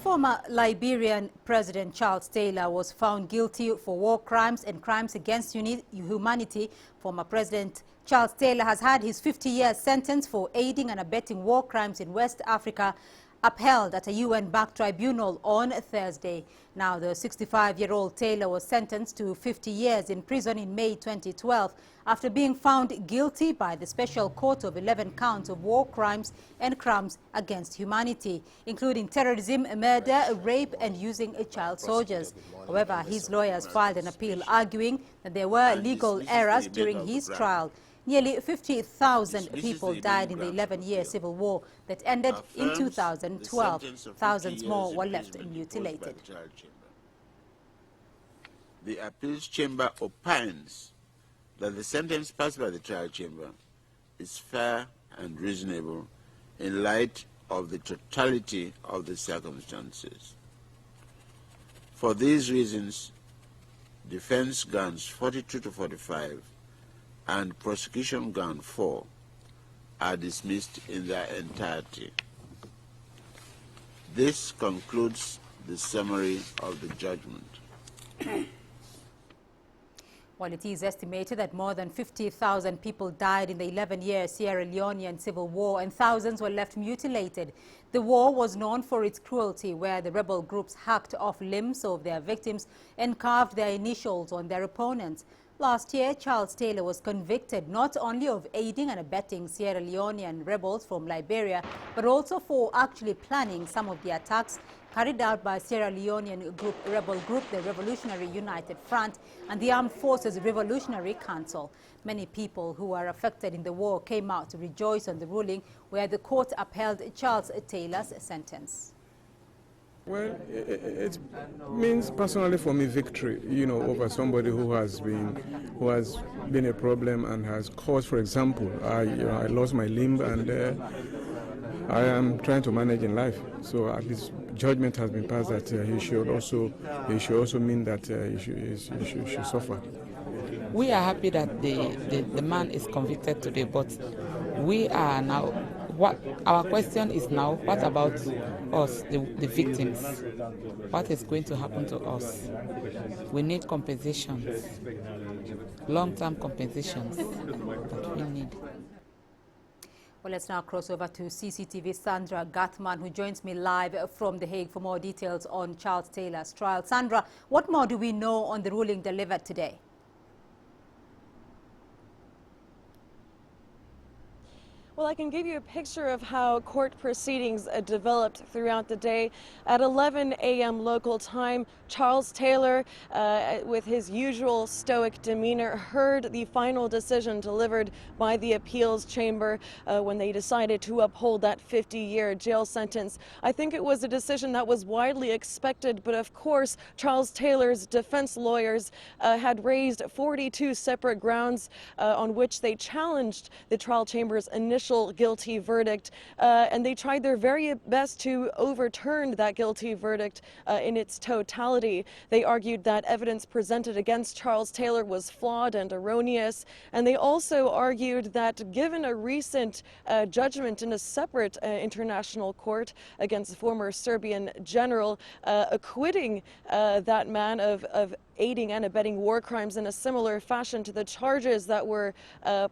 Former Liberian President Charles Taylor was found guilty for war crimes and crimes against humanity. Former President Charles Taylor has had his 50-year sentence for aiding and abetting war crimes in West Africa upheld at a UN-backed tribunal on Thursday. Now, the 65-year-old Taylor was sentenced to 50 years in prison in May 2012 after being found guilty by the Special Court of 11 counts of war crimes and crimes against humanity, including terrorism, murder, rape and using child soldiers. However, his lawyers filed an appeal arguing that there were legal errors during his trial. Nearly 50,000 people died in the 11-year civil war that ended in 2012. Thousands more were left mutilated. The appeals chamber opines that the sentence passed by the trial chamber is fair and reasonable in light of the totality of the circumstances. For these reasons, defense grounds 42 to 45 and prosecution ground 4 are dismissed in their entirety. This concludes the summary of the judgment. While it is estimated that more than 50,000 people died in the 11-year Sierra Leonean civil war and thousands were left mutilated, the war was known for its cruelty, where the rebel groups hacked off limbs of their victims and carved their initials on their opponents. Last year, Charles Taylor was convicted not only of aiding and abetting Sierra Leonean rebels from Liberia, but also for actually planning some of the attacks carried out by Sierra Leonean rebel group, the Revolutionary United Front, and the Armed Forces Revolutionary Council. Many people who were affected in the war came out to rejoice on the ruling, where the court upheld Charles Taylor's sentence. Well, it means personally for me victory, over somebody who has been a problem and has caused, for example, I lost my limb and I am trying to manage in life. So at least judgment has been passed that he should also mean that he should suffer. We are happy that the man is convicted today, but we are now. Our question is now, what about us, the victims? What is going to happen to us? We need compensations, long-term compensations that we need. Well, let's now cross over to CCTV's Sandra Gathman, who joins me live from The Hague for more details on Charles Taylor's trial. Sandra, what more do we know on the ruling delivered today? Well, I can give you a picture of how court proceedings developed throughout the day. At 11 a.m. local time, Charles Taylor, with his usual stoic demeanor, heard the final decision delivered by the appeals chamber when they decided to uphold that 50-year jail sentence. I think it was a decision that was widely expected, but of course, Charles Taylor's defense lawyers had raised 42 separate grounds on which they challenged the trial chamber's initial guilty verdict, and they tried their very best to overturn that guilty verdict in its totality. They argued that evidence presented against Charles Taylor was flawed and erroneous, and they also argued that given a recent judgment in a separate international court against a former Serbian general acquitting that man of aiding and abetting war crimes in a similar fashion to the charges that were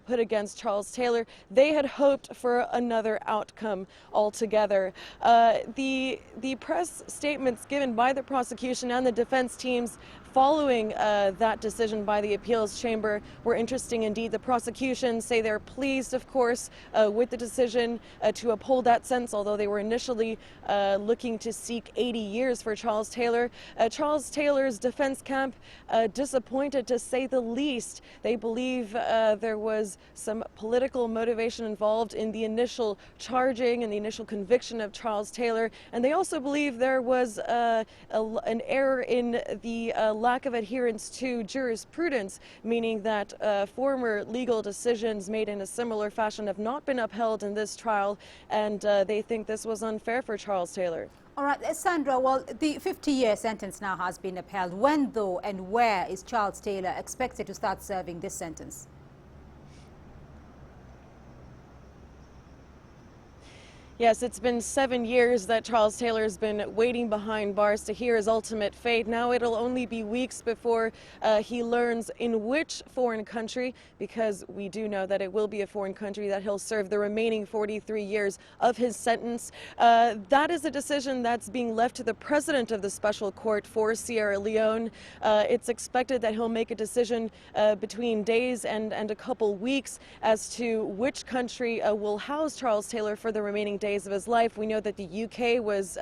put against Charles Taylor, they had hoped for another outcome altogether. The press statements given by the prosecution and the defense teams following that decision by the appeals chamber were interesting indeed. The prosecution say they're pleased, of course, with the decision to uphold that sentence, although they were initially looking to seek 80 years for Charles Taylor. Charles Taylor's defense camp disappointed, to say the least. They believe there was some political motivation involved in the initial charging and the initial conviction of Charles Taylor, and they also believe there was an error in the lack of adherence to jurisprudence, meaning that former legal decisions made in a similar fashion have not been upheld in this trial, and they think this was unfair for Charles Taylor. All right, Sandra, well, the 50-year sentence now has been upheld. When, though, and where is Charles Taylor expected to start serving this sentence? Yes, it's been 7 years that Charles Taylor has been waiting behind bars to hear his ultimate fate. Now it'll only be weeks before he learns in which foreign country, because we do know that it will be a foreign country that he'll serve the remaining 43 years of his sentence. That is a decision that's being left to the president of the special court for Sierra Leone. It's expected that he'll make a decision between days and a couple weeks as to which country will house Charles Taylor for the remaining days of his life. We know that the UK was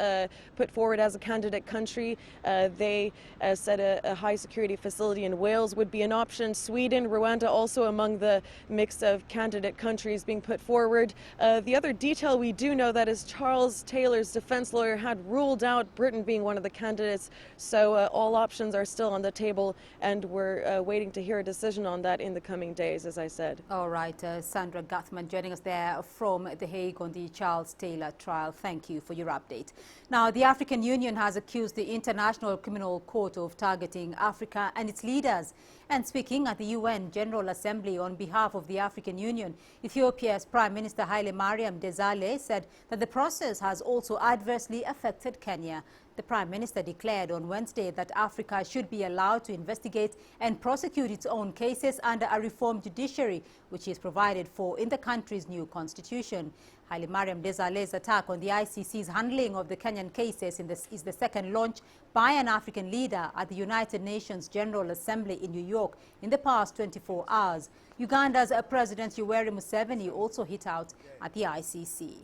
put forward as a candidate country. They said a high security facility in Wales would be an option. Sweden, Rwanda also among the mix of candidate countries being put forward. The other detail we do know that is Charles Taylor's defense lawyer had ruled out Britain being one of the candidates, so all options are still on the table, and we're waiting to hear a decision on that in the coming days, as I said. All right, Sandra Guthman joining us there from The Hague on the Charles Taylor trial. Thank you for your update. Now, the African Union has accused the International Criminal Court of targeting Africa and its leaders. And speaking at the UN General Assembly on behalf of the African Union, Ethiopia's Prime Minister Haile Mariam Desalegn said that the process has also adversely affected Kenya. The Prime Minister declared on Wednesday that Africa should be allowed to investigate and prosecute its own cases under a reformed judiciary, which is provided for in the country's new constitution. Haile Mariam Desalegn's attack on the ICC's handling of the Kenyan cases is the second launch by an African leader at the United Nations General Assembly in New York in the past 24 hours. Uganda's President Yoweri Museveni also hit out at the ICC.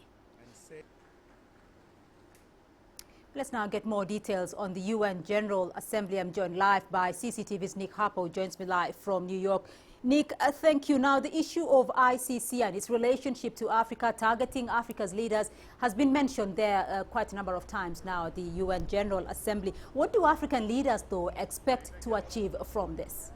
Let's now get more details on the UN General Assembly. I'm joined live by CCTV's Nick Harper, who joins me live from New York. Nick, thank you. Now, the issue of ICC and its relationship to Africa, targeting Africa's leaders, has been mentioned there quite a number of times now at the UN General Assembly. What do African leaders, though, expect to achieve from this?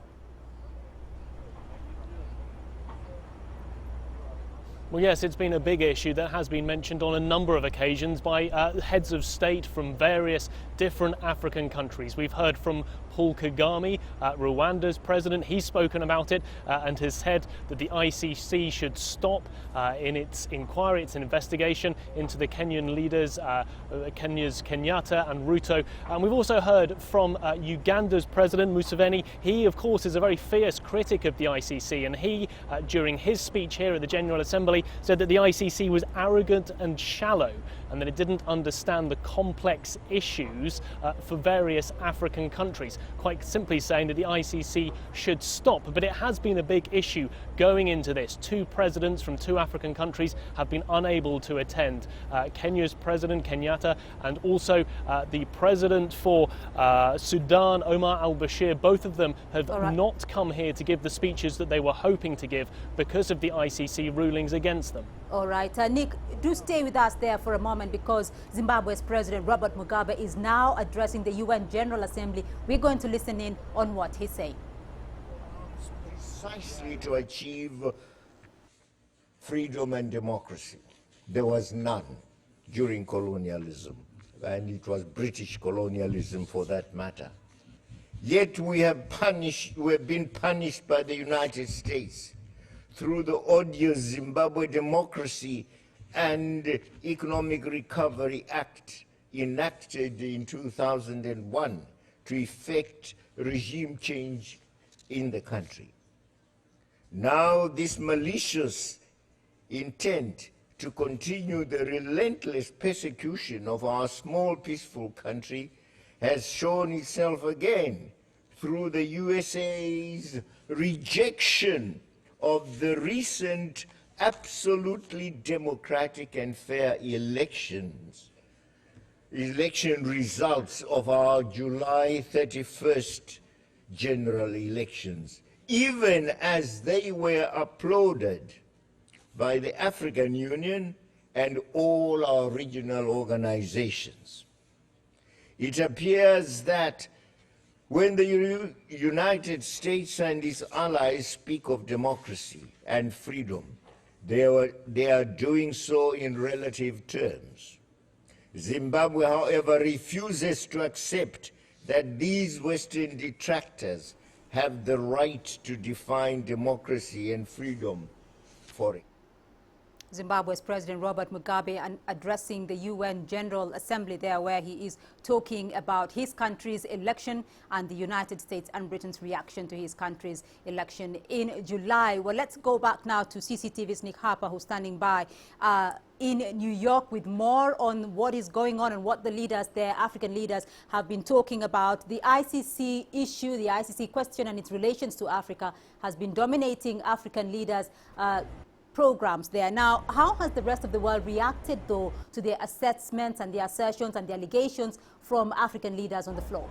Well, yes, it's been a big issue that has been mentioned on a number of occasions by heads of state from various different African countries. We've heard from Paul Kagame, Rwanda's president. He's spoken about it and has said that the ICC should stop in its inquiry, its investigation into the Kenyan leaders, Kenya's Kenyatta and Ruto. And we've also heard from Uganda's president, Museveni. He, of course, is a very fierce critic of the ICC, and he, during his speech here at the General Assembly, said that the ICC was arrogant and shallow, and that it didn't understand the complex issues for various African countries, quite simply saying that the ICC should stop. But it has been a big issue going into this. Two presidents from two African countries have been unable to attend. Kenya's president, Kenyatta, and also the president for Sudan, Omar al-Bashir, both of them have not come here to give the speeches that they were hoping to give because of the ICC rulings against them. All right. Nick, do stay with us there for a moment, because Zimbabwe's President Robert Mugabe is now addressing the UN General Assembly. We're going to listen in on what he's saying. Precisely to achieve freedom and democracy. There was none during colonialism, and it was British colonialism for that matter. Yet we have been punished by the United States through the odious Zimbabwe Democracy and Economic Recovery Act enacted in 2001 to effect regime change in the country. Now this malicious intent to continue the relentless persecution of our small peaceful country has shown itself again through the USA's rejection of the recent absolutely democratic and fair election results of our July 31st general elections, even as they were applauded by the African Union and all our regional organizations. It appears that when the United States and its allies speak of democracy and freedom, they are doing so in relative terms. Zimbabwe, however, refuses to accept that these Western detractors have the right to define democracy and freedom for it. Zimbabwe's President Robert Mugabe addressing the UN General Assembly there, where he is talking about his country's election and the United States and Britain's reaction to his country's election in July. Well, let's go back now to CCTV's Nick Harper, who's standing by in New York with more on what is going on and what the leaders there, African leaders, have been talking about. The ICC issue, the ICC question and its relations to Africa has been dominating African leaders' programs there. Now, how has the rest of the world reacted, though, to the assessments and the assertions and the allegations from African leaders on the floor?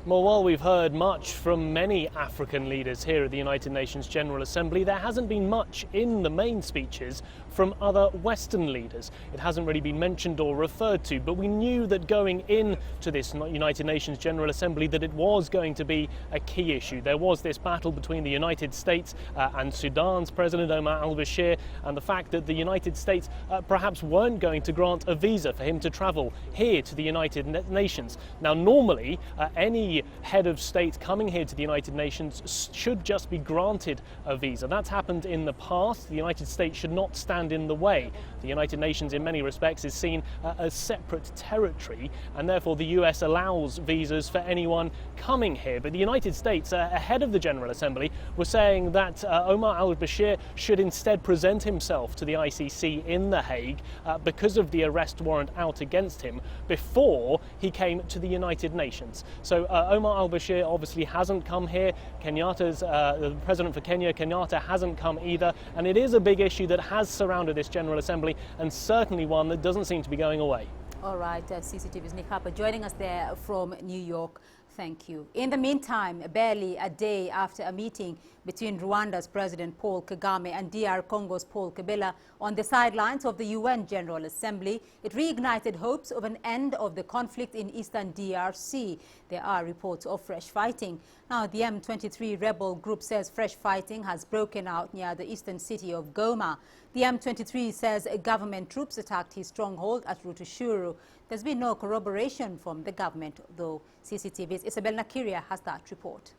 Well, while we've heard much from many African leaders here at the United Nations General Assembly, there hasn't been much in the main speeches from other Western leaders. It hasn't really been mentioned or referred to, but we knew that going into this United Nations General Assembly that it was going to be a key issue. There was this battle between the United States and Sudan's President Omar al-Bashir, and the fact that the United States perhaps weren't going to grant a visa for him to travel here to the United Nations. Now, normally, any head of state coming here to the United Nations should just be granted a visa. That's happened in the past. The United States should not stand in the way. The United Nations in many respects is seen as separate territory, and therefore the US allows visas for anyone coming here. But the United States, ahead of the General Assembly, was saying that Omar al-Bashir should instead present himself to the ICC in The Hague because of the arrest warrant out against him before he came to the United Nations. So Omar al-Bashir obviously hasn't come here. Kenyatta's the president for Kenya, Kenyatta, hasn't come either, and it is a big issue that has surrounded this General Assembly, and certainly one that doesn't seem to be going away. All right, CCTV's Nick Harper joining us there from New York. Thank you. In the meantime, barely a day after a meeting between Rwanda's President Paul Kagame and DR Congo's Paul Kabila on the sidelines of the UN General Assembly, it reignited hopes of an end of the conflict in eastern DRC. There are reports of fresh fighting. Now, the M23 rebel group says fresh fighting has broken out near the eastern city of Goma. The M23 says government troops attacked his stronghold at Rutshuru. There's been no corroboration from the government, though. CCTV's Isabel Nakiria has that report.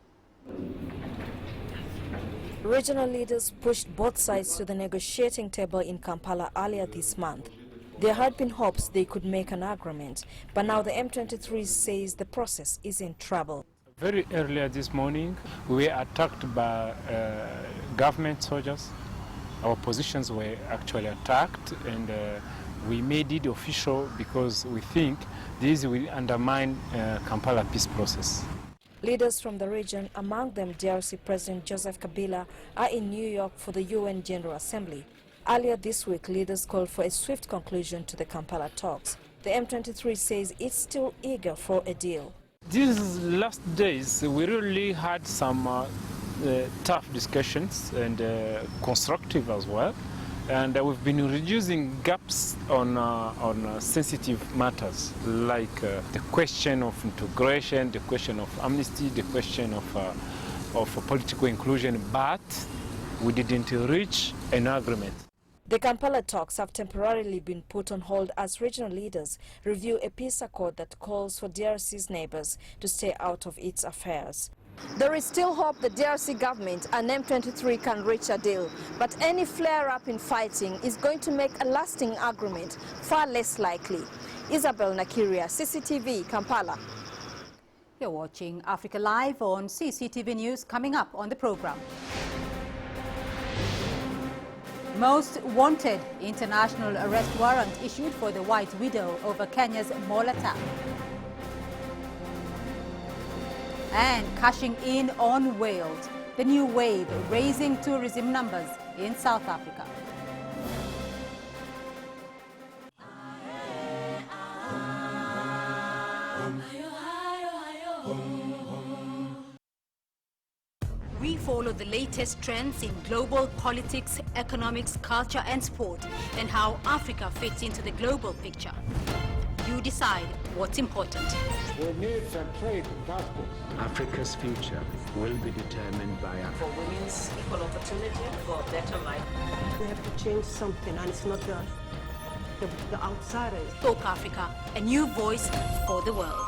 Regional leaders pushed both sides to the negotiating table in Kampala earlier this month. There had been hopes they could make an agreement, but now the M23 says the process is in trouble. Very earlier this morning, we were attacked by government soldiers. Our positions were actually attacked, and we made it official because we think this will undermine Kampala peace process. Leaders from the region, among them DRC President Joseph Kabila, are in New York for the UN General Assembly. Earlier this week, leaders called for a swift conclusion to the Kampala talks. The M23 says it's still eager for a deal. These last days, we really had some tough discussions and constructive as well. And we've been reducing gaps on sensitive matters, like the question of integration, the question of amnesty, the question of political inclusion, but we didn't reach an agreement. The Kampala talks have temporarily been put on hold as regional leaders review a peace accord that calls for DRC's neighbors to stay out of its affairs. There is still hope the DRC government and M23 can reach a deal, but any flare-up in fighting is going to make a lasting agreement far less likely. Isabel Nakiria, CCTV, Kampala. You're watching Africa Live on CCTV News. Coming up on the program. Most wanted international arrest warrant issued for the White Widow over Kenya's mall attack. And cashing in on whales, the new wave raising tourism numbers in South Africa. We follow the latest trends in global politics, economics, culture and sport, and how Africa fits into the global picture. You decide what's important. We need a trade passport. Africa's future will be determined by Africa. For women's equal opportunity, for a better life. We have to change something, and it's not the outsiders. Talk Africa, a new voice for the world.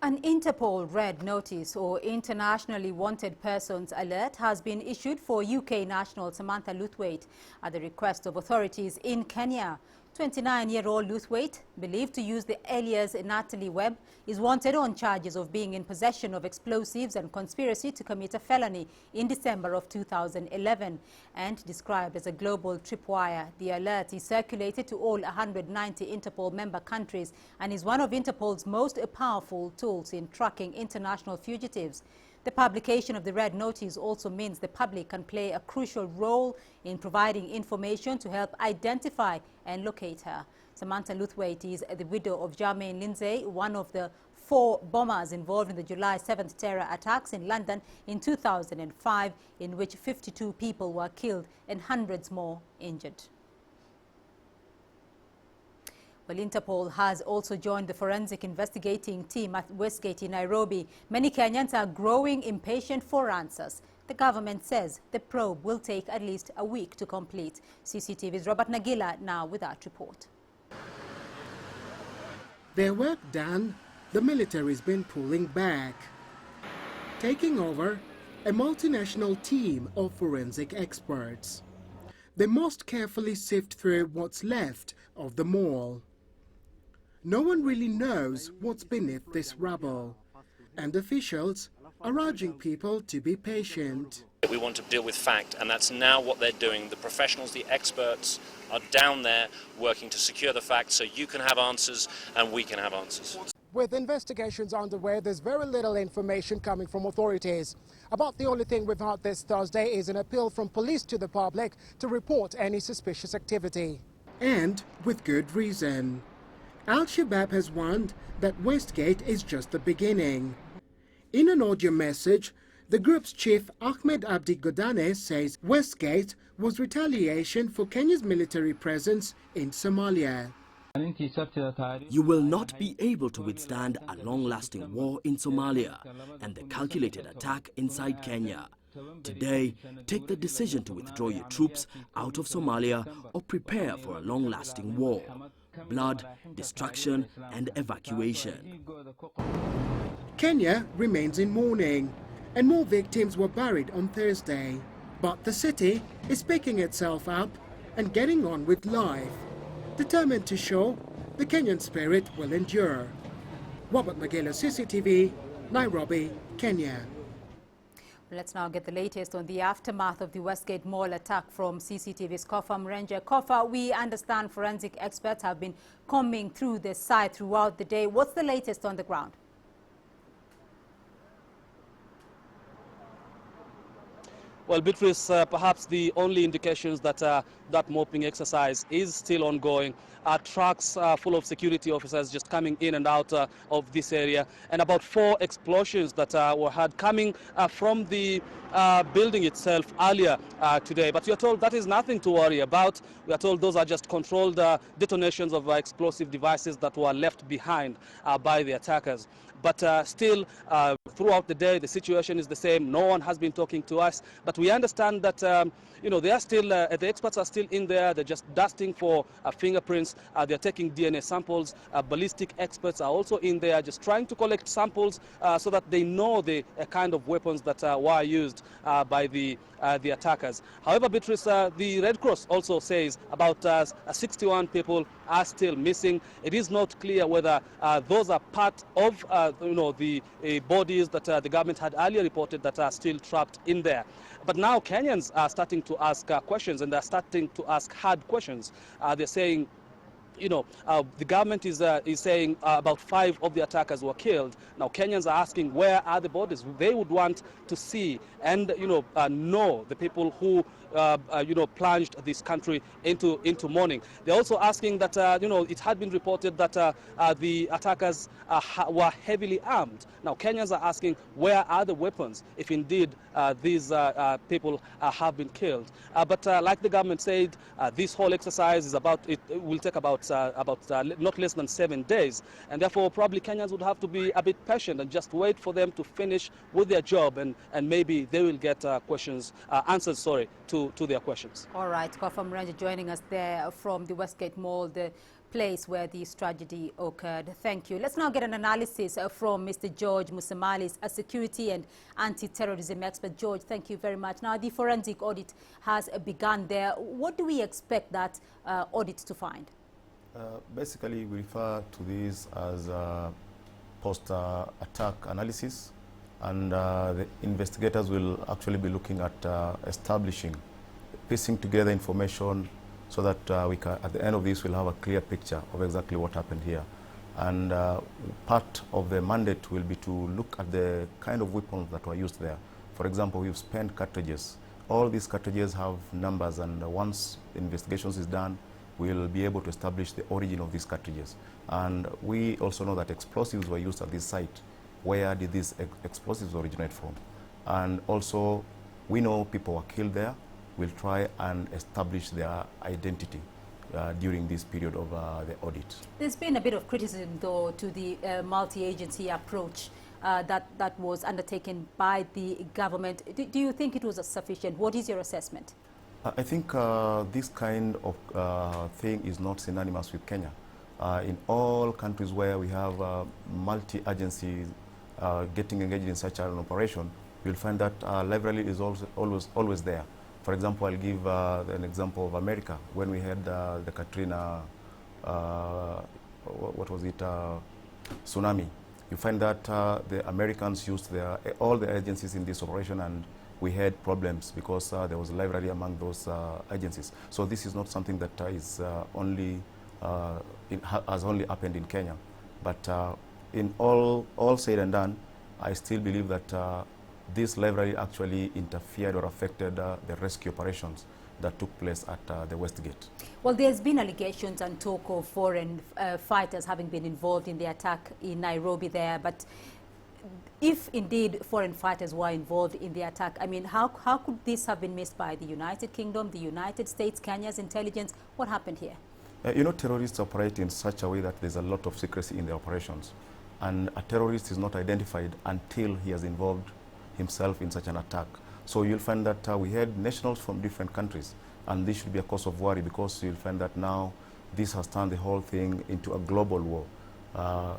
An Interpol Red Notice or Internationally Wanted Persons Alert has been issued for UK national Samantha Luthwaite at the request of authorities in Kenya. 29-year-old Luthwaite, believed to use the alias Natalie Webb, is wanted on charges of being in possession of explosives and conspiracy to commit a felony in December of 2011 and described as a global tripwire. The alert is circulated to all 190 Interpol member countries and is one of Interpol's most powerful tools in tracking international fugitives. The publication of the Red Notice also means the public can play a crucial role in providing information to help identify and locate her. Samantha Luthwaite is the widow of Jermaine Lindsay, one of the 4 bombers involved in the July 7th terror attacks in London in 2005, in which 52 people were killed and hundreds more injured. Well, Interpol has also joined the forensic investigating team at Westgate in Nairobi. Many Kenyans are growing impatient for answers. The government says the probe will take at least a week to complete. CCTV's Robert Nagila now with that report. Their work done, the military's been pulling back, taking over a multinational team of forensic experts. They must carefully sift through what's left of the mall. No one really knows what's beneath this rubble, and officials are urging people to be patient. We want to deal with fact, and that's now what they're doing. The professionals, the experts are down there working to secure the facts so you can have answers and we can have answers. With investigations underway, there's very little information coming from authorities. About the only thing we've had this Thursday is an appeal from police to the public to report any suspicious activity. And with good reason. Al-Shabaab has warned that Westgate is just the beginning. In an audio message, the group's chief Ahmed Abdi Godane says Westgate was retaliation for Kenya's military presence in Somalia. You will not be able to withstand a long-lasting war in Somalia and the calculated attack inside Kenya. Today, take the decision to withdraw your troops out of Somalia or prepare for a long-lasting war. Blood, destruction and evacuation. Kenya remains in mourning, and more victims were buried on Thursday. But the city is picking itself up and getting on with life, determined to show the Kenyan spirit will endure. Robert Magela, CCTV, Nairobi, Kenya. Let's now get the latest on the aftermath of the Westgate Mall attack from CCTV's Kofa Mrenje. Kofa, we understand forensic experts have been combing through the site throughout the day. What's the latest on the ground? Well, Beatrice, perhaps the only indications that that mopping exercise is still ongoing. Trucks full of security officers just coming in and out of this area, and about 4 explosions that were heard coming from the building itself earlier today. But we are told that is nothing to worry about. We are told those are just controlled detonations of explosive devices that were left behind by the attackers. But still, throughout the day, the situation is the same. No one has been talking to us. But we understand that, they are still, the experts are still in there. They're just dusting for fingerprints. They're taking DNA samples. Ballistic experts are also in there, just trying to collect samples so that they know the kind of weapons that were used by the attackers. However, Beatrice, the Red Cross also says about 61 people are still missing. It is not clear whether those are part of the bodies that the government had earlier reported that are still trapped in there. But now Kenyans are starting to ask questions, and they're starting to ask hard questions. They're saying, the government is saying about 5 of the attackers were killed. Now Kenyans are asking, where are the bodies? They would want to see and know the people who plunged this country into mourning. They're also asking that it had been reported that the attackers were heavily armed. Now Kenyans are asking, where are the weapons if indeed these people have been killed? But like the government said, this whole exercise is it will take about takes about not less than 7 days. And therefore, probably Kenyans would have to be a bit patient and just wait for them to finish with their job, and maybe they will get answers to their questions. All right, Kofa Mranja joining us there from the Westgate Mall, the place where this tragedy occurred. Thank you. Let's now get an analysis from Mr. George Musamali, a security and anti-terrorism expert. George, thank you very much. Now, the forensic audit has begun there. What do we expect that audit to find? Basically, we refer to this as post-attack analysis, and the investigators will actually be looking at piecing together information so that we can, at the end of this, we'll have a clear picture of exactly what happened here. And part of the mandate will be to look at the kind of weapons that were used there. For example, we've spent cartridges. All these cartridges have numbers, and once the investigations is done, we'll be able to establish the origin of these cartridges. And we also know that explosives were used at this site. Where did these explosives originate from? And also, we know people were killed there. We'll try and establish their identity during this period of the audit. There's been a bit of criticism, though, to the multi-agency approach that was undertaken by the government. Do you think it was sufficient? What is your assessment? I think this kind of thing is not synonymous with Kenya. In all countries where we have multi-agencies getting engaged in such an operation, you'll find that library is always there. For example, I'll give an example of America. When we had the Katrina, what was it, tsunami, you find that the Americans used all the agencies in this operation, and we had problems because there was a library among those agencies. So this is not something that is has only happened in Kenya. But in all said and done, I still believe that this library actually interfered or affected the rescue operations that took place at the Westgate. Well, there's been allegations and talk of foreign fighters having been involved in the attack in Nairobi there, but if indeed foreign fighters were involved in the attack, I mean, how could this have been missed by the United Kingdom, the United States, Kenya's intelligence? What happened here? You know, terrorists operate in such a way that there's a lot of secrecy in their operations, and a terrorist is not identified until he has involved himself in such an attack. So you'll find that we had nationals from different countries, and this should be a cause of worry, because you'll find that now this has turned the whole thing into a global war.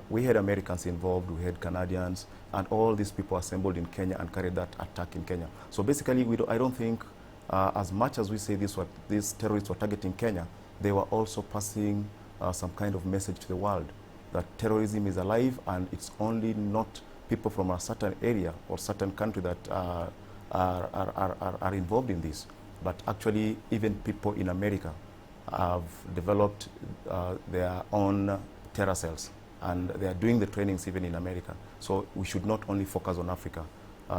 We had Americans involved, we had Canadians, and all these people assembled in Kenya and carried that attack in Kenya. So basically, I don't think, as much as we say these terrorists were targeting Kenya, they were also passing some kind of message to the world that terrorism is alive, and it's only not people from a certain area or certain country that are involved in this. But actually, even people in America have developed their own terror cells, and they are doing the trainings even in America. So we should not only focus on Africa.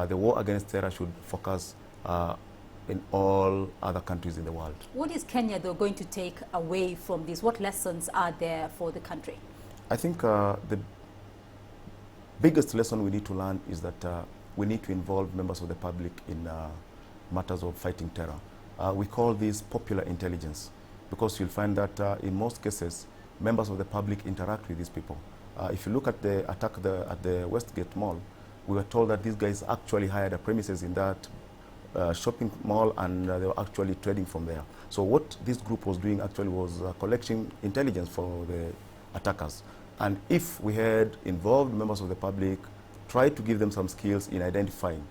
The war against terror should focus in all other countries in the world. What is Kenya, though, going to take away from this? What lessons are there for the country? I think the biggest lesson we need to learn is that we need to involve members of the public in matters of fighting terror. We call this popular intelligence, because you'll find that in most cases, members of the public interact with these people. If you look at the attack at the Westgate Mall, we were told that these guys actually hired a premises in that shopping mall, and they were actually trading from there. So what this group was doing actually was collecting intelligence for the attackers. And if we had involved members of the public, tried to give them some skills in identifying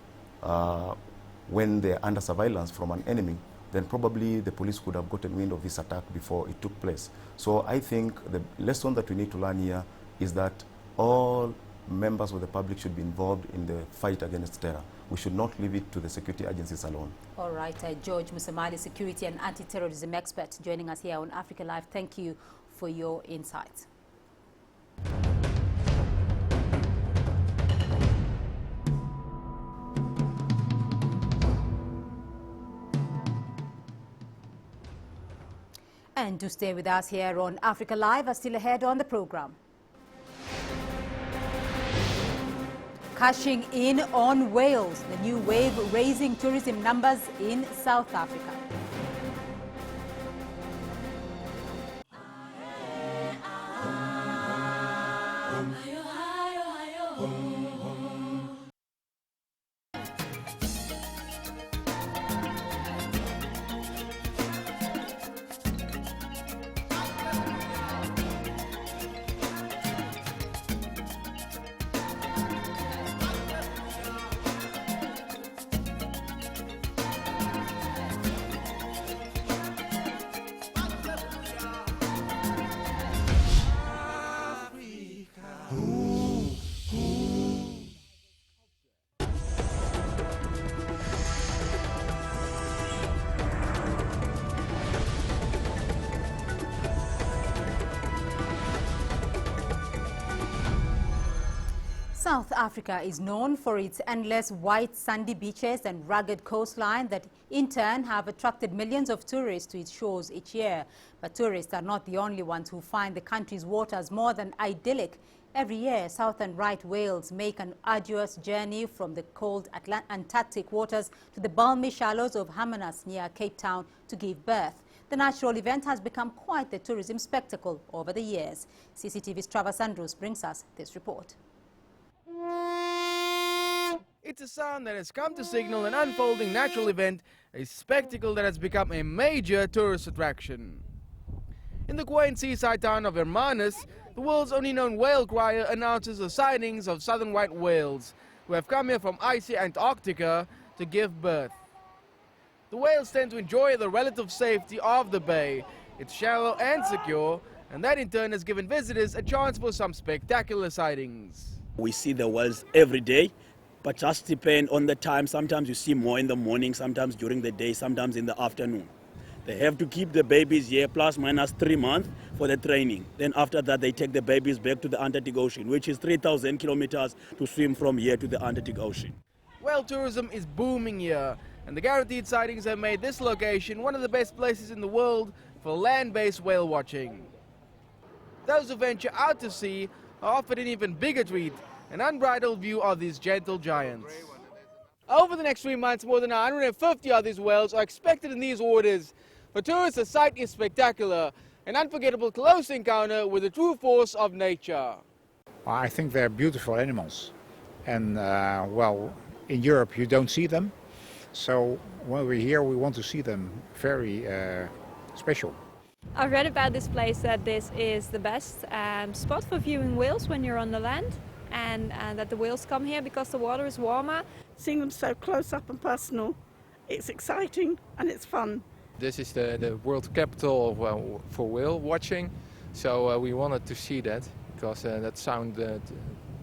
when they're under surveillance from an enemy, then probably the police could have gotten wind of this attack before it took place. So I think the lesson that we need to learn here is that all members of the public should be involved in the fight against terror. We should not leave it to the security agencies alone. All right, George Musamali, security and anti-terrorism expert, joining us here on Africa Live. Thank you for your insights. And to stay with us here on Africa Live, are still ahead on the program. Cashing in on whales, the new wave raising tourism numbers in South Africa. South Africa is known for its endless white sandy beaches and rugged coastline that in turn have attracted millions of tourists to its shores each year. But tourists are not the only ones who find the country's waters more than idyllic. Every year, southern right whales make an arduous journey from the cold Antarctic waters to the balmy shallows of Hermanus near Cape Town to give birth. The natural event has become quite the tourism spectacle over the years. CCTV's Travis Andrews brings us this report. It's a sound that has come to signal an unfolding natural event, a spectacle that has become a major tourist attraction. In the quaint seaside town of Hermanus, the world's only known whale crier announces the sightings of southern white whales, who have come here from icy Antarctica to give birth. The whales tend to enjoy the relative safety of the bay. It's shallow and secure, and that in turn has given visitors a chance for some spectacular sightings. We see the whales every day, but just depend on the time. Sometimes you see more in the morning, sometimes during the day, sometimes in the afternoon. They have to keep the babies here plus minus 3 months for the training. Then after that, they take the babies back to the Antarctic Ocean, which is 3,000 kilometers to swim from here to the Antarctic Ocean. Whale tourism is booming here, and the guaranteed sightings have made this location one of the best places in the world for land-based whale watching. Those who venture out to sea are offered an even bigger treat, an unbridled view of these gentle giants. Over the next 3 months, more than 150 of these whales are expected in these waters. For tourists, the sight is spectacular, an unforgettable close encounter with the true force of nature. I think they're beautiful animals, and well, in Europe you don't see them, so when we're here we want to see them. Very special. I've read about this place that this is the best spot for viewing whales when you're on the land, and that the whales come here because the water is warmer. Seeing them so close up and personal, it's exciting and it's fun. This is the world capital for whale watching, so we wanted to see that because that sounded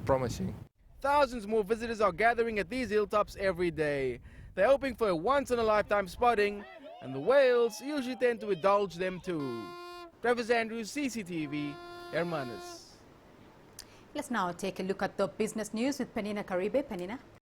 promising. Thousands more visitors are gathering at these hilltops every day. They're hoping for a once-in-a-lifetime spotting, and the whales usually tend to indulge them too. Travis Andrews, CCTV, Hermanus. Let's now take a look at the business news with Penina Karibe. Penina.